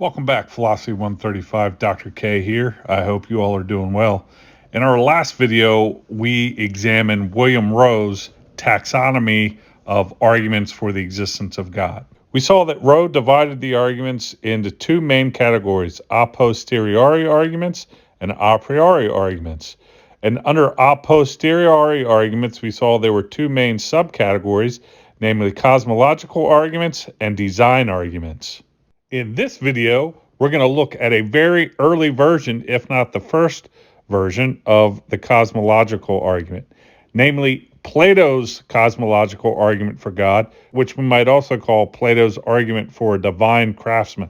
Welcome back, Philosophy 135. Dr. K here. I hope you all are doing well. In our last video, we examined William Rowe's taxonomy of arguments for the existence of God. We saw that Rowe divided the arguments into two main categories: a posteriori arguments and a priori arguments. And under a posteriori arguments, we saw there were two main subcategories, namely cosmological arguments and design arguments. In this video, we're going to look at a very early version, if not the first version, of the cosmological argument, namely Plato's cosmological argument for God, which we might also call Plato's argument for a divine craftsman.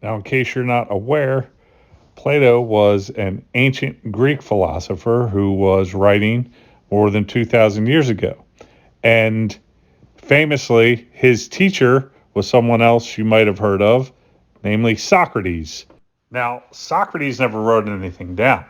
Now, in case you're not aware, Plato was an ancient Greek philosopher who was writing more than 2,000 years ago. And famously, his teacher was someone else you might have heard of, namely Socrates. Now, Socrates never wrote anything down,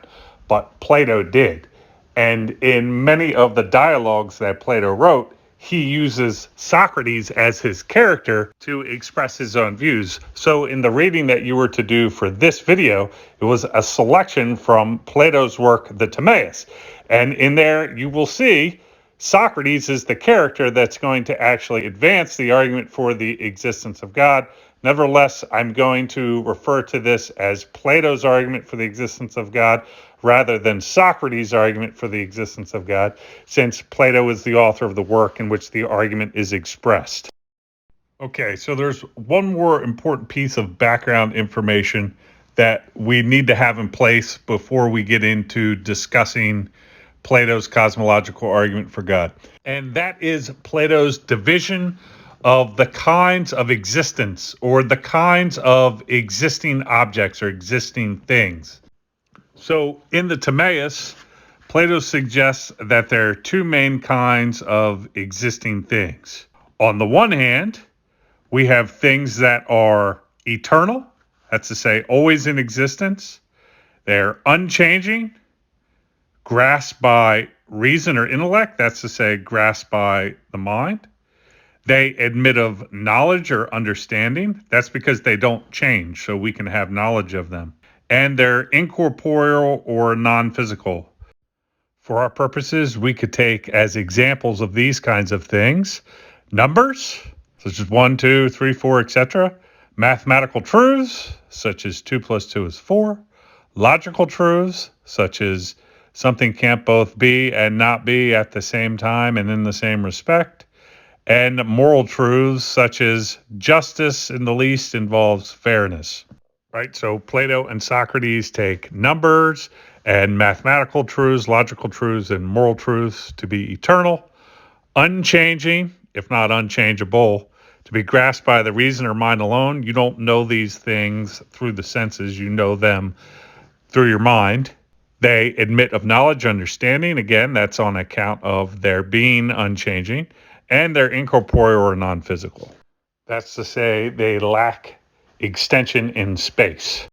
but Plato did. And in many of the dialogues that Plato wrote, he uses Socrates as his character to express his own views. So in the reading that you were to do for this video, it was a selection from Plato's work, the Timaeus. And in there, you will see Socrates is the character that's going to actually advance the argument for the existence of God. Nevertheless, I'm going to refer to this as Plato's argument for the existence of God rather than Socrates' argument for the existence of God, since Plato is the author of the work in which the argument is expressed. Okay, so there's one more important piece of background information that we need to have in place before we get into discussing Plato's cosmological argument for God. And that is Plato's division of the kinds of existence, or the kinds of existing objects or existing things. So in the Timaeus, Plato suggests that there are two main kinds of existing things. On the one hand, we have things that are eternal, that's to say, always in existence. They're unchanging, grasped by reason or intellect, that's to say, grasped by the mind. They admit of knowledge or understanding. That's because they don't change, so we can have knowledge of them. And they're incorporeal or non-physical. For our purposes, we could take as examples of these kinds of things numbers, such as 1, 2, 3, 4, etc. Mathematical truths, such as 2 plus 2 is 4. Logical truths, such as something can't both be and not be at the same time and in the same respect. And moral truths, such as justice in the least involves fairness. Right? So Plato and Socrates take numbers and mathematical truths, logical truths, and moral truths to be eternal, unchanging, if not unchangeable, to be grasped by the reason or mind alone. You don't know these things through the senses, you know them through your mind. They admit of knowledge, understanding. Again, that's on account of their being unchanging, and they're incorporeal or non-physical. That's to say, they lack extension in space.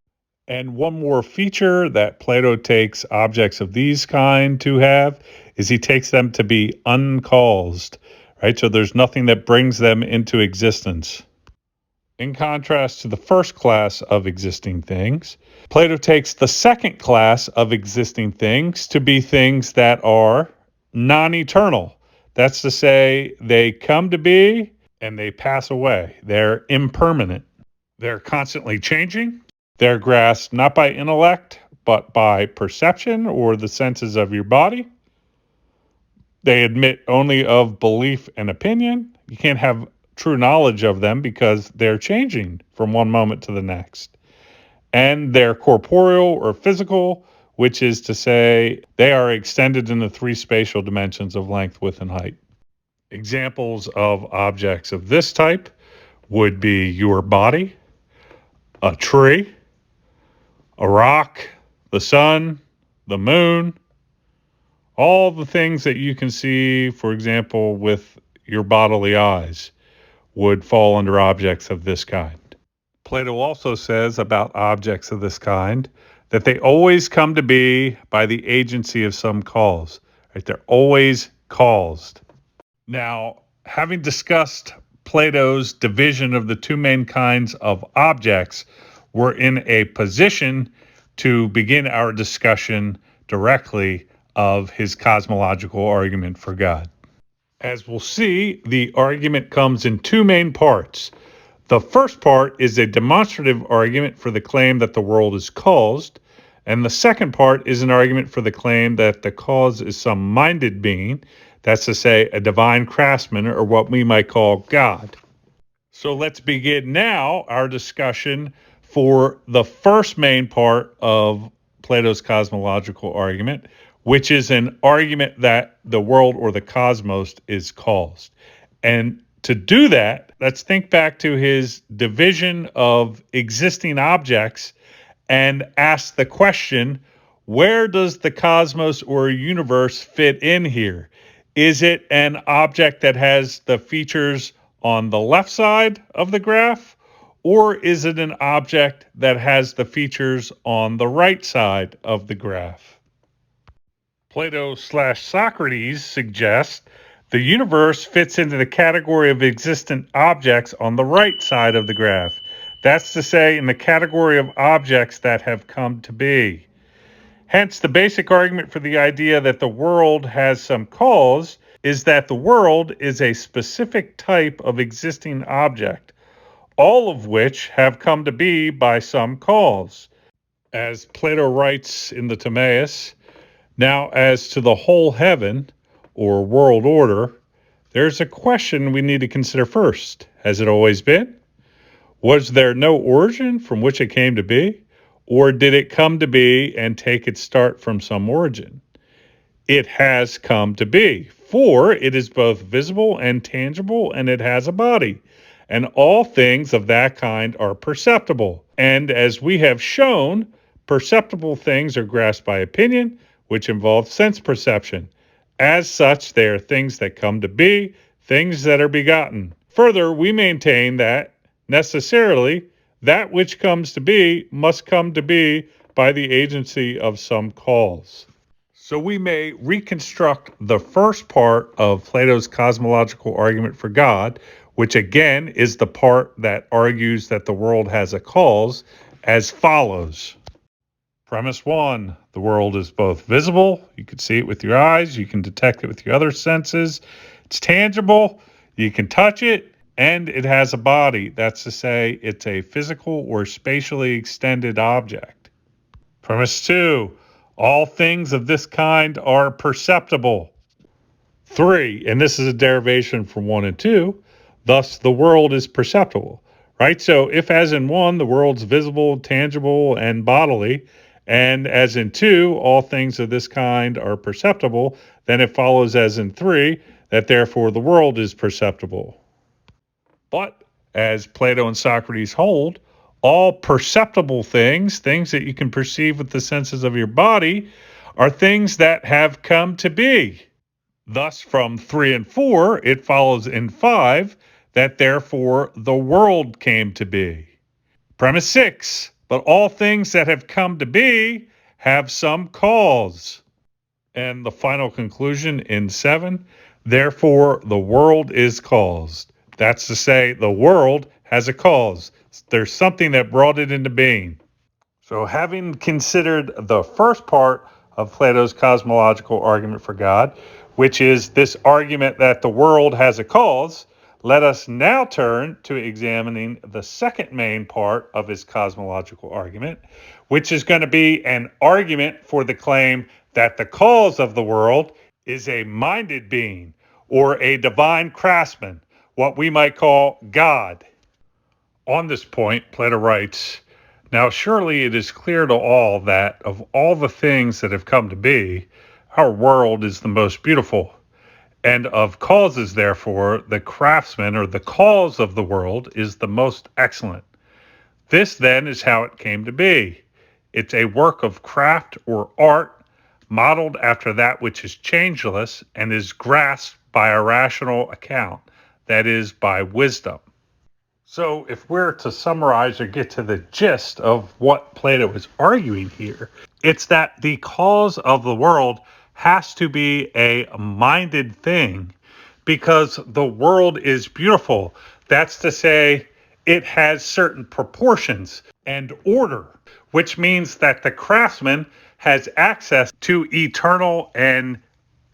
And one more feature that Plato takes objects of these kind to have is he takes them to be uncaused, right? So there's nothing that brings them into existence. In contrast to the first class of existing things, Plato takes the second class of existing things to be things that are non-eternal. That's to say, they come to be and they pass away. They're impermanent. They're constantly changing. They're grasped not by intellect, but by perception or the senses of your body. They admit only of belief and opinion. You can't have true knowledge of them because they're changing from one moment to the next. And they're corporeal or physical, which is to say they are extended in the three spatial dimensions of length, width, and height. Examples of objects of this type would be your body, a tree, a rock, the sun, the moon, all the things that you can see, for example, with your bodily eyes, would fall under objects of this kind. Plato also says about objects of this kind that they always come to be by the agency of some cause. Right? They're always caused. Now, having discussed Plato's division of the two main kinds of objects, we're in a position to begin our discussion directly of his cosmological argument for God. As we'll see, the argument comes in two main parts. The first part is a demonstrative argument for the claim that the world is caused, and the second part is an argument for the claim that the cause is some minded being, that's to say, a divine craftsman, or what we might call God. So let's begin now our discussion for the first main part of Plato's cosmological argument, which is an argument that the world or the cosmos is caused. And to do that, let's think back to his division of existing objects and ask the question, where does the cosmos or universe fit in here? Is it an object that has the features on the left side of the graph, or is it an object that has the features on the right side of the graph? Plato/Socrates suggests the universe fits into the category of existent objects on the right side of the graph. That's to say, in the category of objects that have come to be. Hence, the basic argument for the idea that the world has some cause is that the world is a specific type of existing object, all of which have come to be by some cause. As Plato writes in the Timaeus, now as to the whole heaven, or world order, there's a question we need to consider first. Has it always been? Was there no origin from which it came to be? Or did it come to be and take its start from some origin? It has come to be, for it is both visible and tangible, and it has a body. And all things of that kind are perceptible. And as we have shown, perceptible things are grasped by opinion, which involves sense perception. As such, they are things that come to be, things that are begotten. Further, we maintain that, necessarily, that which comes to be must come to be by the agency of some cause. So we may reconstruct the first part of Plato's cosmological argument for God, which again is the part that argues that the world has a cause, as follows. Premise 1, the world is both visible, you can see it with your eyes, you can detect it with your other senses, it's tangible, you can touch it, and it has a body. That's to say, it's a physical or spatially extended object. Premise 2, all things of this kind are perceptible. 3, and this is a derivation from 1 and 2, thus the world is perceptible, right? So if as in 1, the world's visible, tangible, and bodily, and as in 2, all things of this kind are perceptible, then it follows as in 3, that therefore the world is perceptible. But, as Plato and Socrates hold, all perceptible things, things that you can perceive with the senses of your body, are things that have come to be. Thus, from 3 and 4, it follows in 5 that therefore the world came to be. Premise 6, but all things that have come to be have some cause. And the final conclusion in 7, therefore the world is caused. That's to say, the world has a cause. There's something that brought it into being. So having considered the first part of Plato's cosmological argument for God, which is this argument that the world has a cause, let us now turn to examining the second main part of his cosmological argument, which is going to be an argument for the claim that the cause of the world is a minded being or a divine craftsman, what we might call God. On this point, Plato writes, now surely it is clear to all that of all the things that have come to be, our world is the most beautiful. And of causes, therefore, the craftsman or the cause of the world is the most excellent. This then is how it came to be. It's a work of craft or art modeled after that which is changeless and is grasped by a rational account, that is, by wisdom. So if we're to summarize or get to the gist of what Plato is arguing here, it's that the cause of the world has to be a minded thing because the world is beautiful. That's to say, it has certain proportions and order, which means that the craftsman has access to eternal and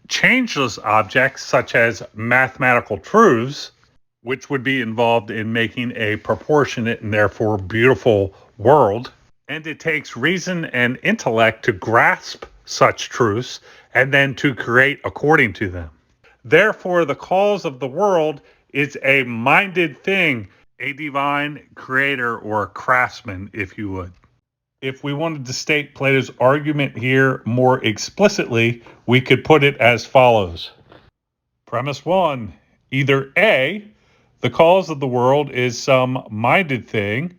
changeless objects such as mathematical truths, which would be involved in making a proportionate and therefore beautiful world. And it takes reason and intellect to grasp such truths and then to create according to them. Therefore, the cause of the world is a minded thing, a divine creator or craftsman, if you would. If we wanted to state Plato's argument here more explicitly, we could put it as follows. Premise 1. Either A, the cause of the world is some minded thing,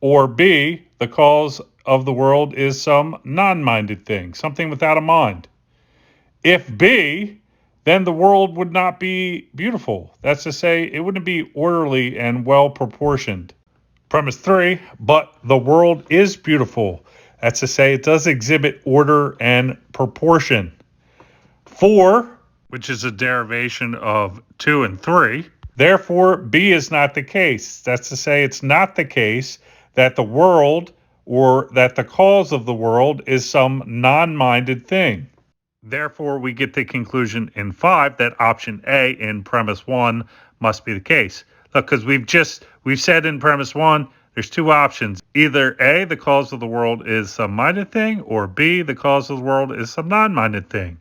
or B, the cause of the world is some non-minded thing, something without a mind. If B, then the world would not be beautiful. That's to say, it wouldn't be orderly and well proportioned. Premise 3, but the world is beautiful. That's to say, it does exhibit order and proportion. 4, which is a derivation of 2 and 3. Therefore, B is not the case. That's to say, it's not the case that the world or that the cause of the world is some non-minded thing. Therefore, we get the conclusion in 5 that option A in premise 1 must be the case. Look, because we've said in premise 1, there's two options. Either A, the cause of the world is some minded thing, or B, the cause of the world is some non-minded thing.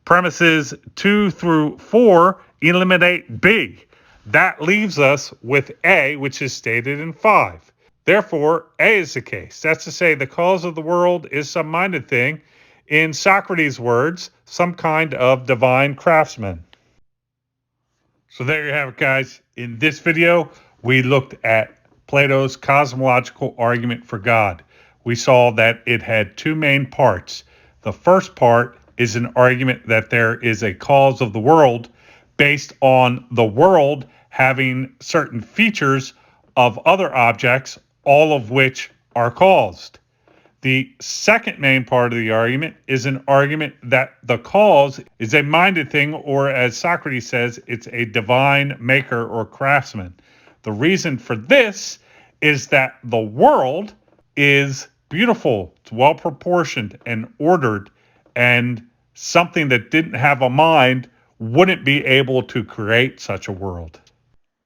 Premises 2 through 4 eliminate B. That leaves us with A, which is stated in 5. Therefore, A is the case. That's to say, the cause of the world is some minded thing. In Socrates' words, some kind of divine craftsman. So there you have it, guys. In this video, we looked at Plato's cosmological argument for God. We saw that it had two main parts. The first part is an argument that there is a cause of the world based on the world having certain features of other objects, all of which are caused. The second main part of the argument is an argument that the cause is a minded thing, or as Socrates says, it's a divine maker or craftsman. The reason for this is that the world is beautiful, it's well proportioned and ordered, and something that didn't have a mind wouldn't be able to create such a world.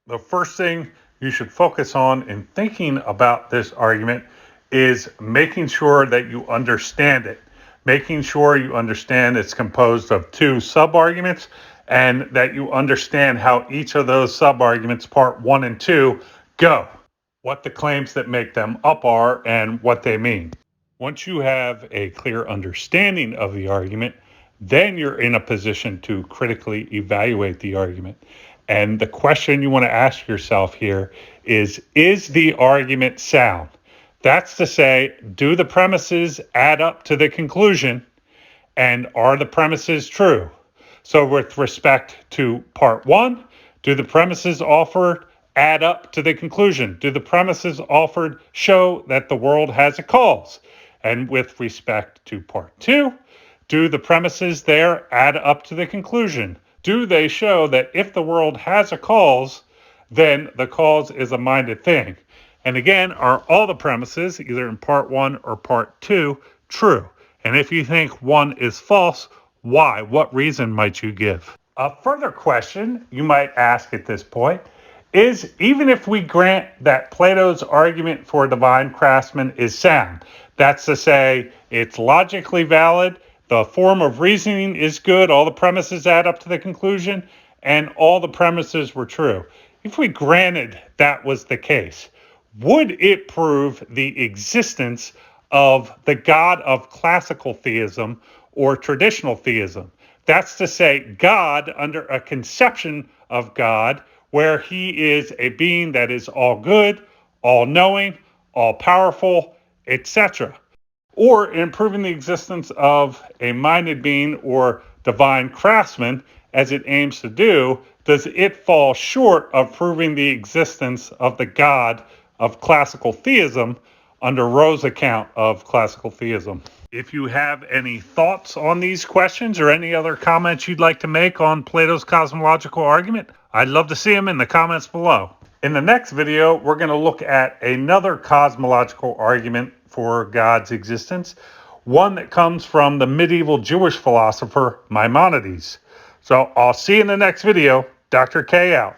The first thing you should focus on in thinking about this argument is making sure that you understand it, making sure you understand it's composed of two sub-arguments and that you understand how each of those sub-arguments, part 1 and 2, go, what the claims that make them up are, and what they mean. Once you have a clear understanding of the argument, then you're in a position to critically evaluate the argument. And the question you want to ask yourself here is the argument sound? That's to say, do the premises add up to the conclusion, and are the premises true? So with respect to part 1, do the premises offered add up to the conclusion? Do the premises offered show that the world has a cause? And with respect to part 2, do the premises there add up to the conclusion? Do they show that if the world has a cause, then the cause is a minded thing? And again, are all the premises, either in part 1 or part 2, true? And if you think one is false, why? What reason might you give? A further question you might ask at this point is, even if we grant that Plato's argument for divine craftsman is sound, that's to say, it's logically valid, the form of reasoning is good, all the premises add up to the conclusion, and all the premises were true. If we granted that was the case, would it prove the existence of the God of classical theism or traditional theism? That's to say, God under a conception of God where he is a being that is all good, all knowing, all powerful, etc. Or in proving the existence of a minded being or divine craftsman, as it aims to do, does it fall short of proving the existence of the God of classical theism under Rowe's account of classical theism? If you have any thoughts on these questions or any other comments you'd like to make on Plato's cosmological argument, I'd love to see them in the comments below. In the next video, we're going to look at another cosmological argument for God's existence, one that comes from the medieval Jewish philosopher Maimonides. So I'll see you in the next video. Dr. K out.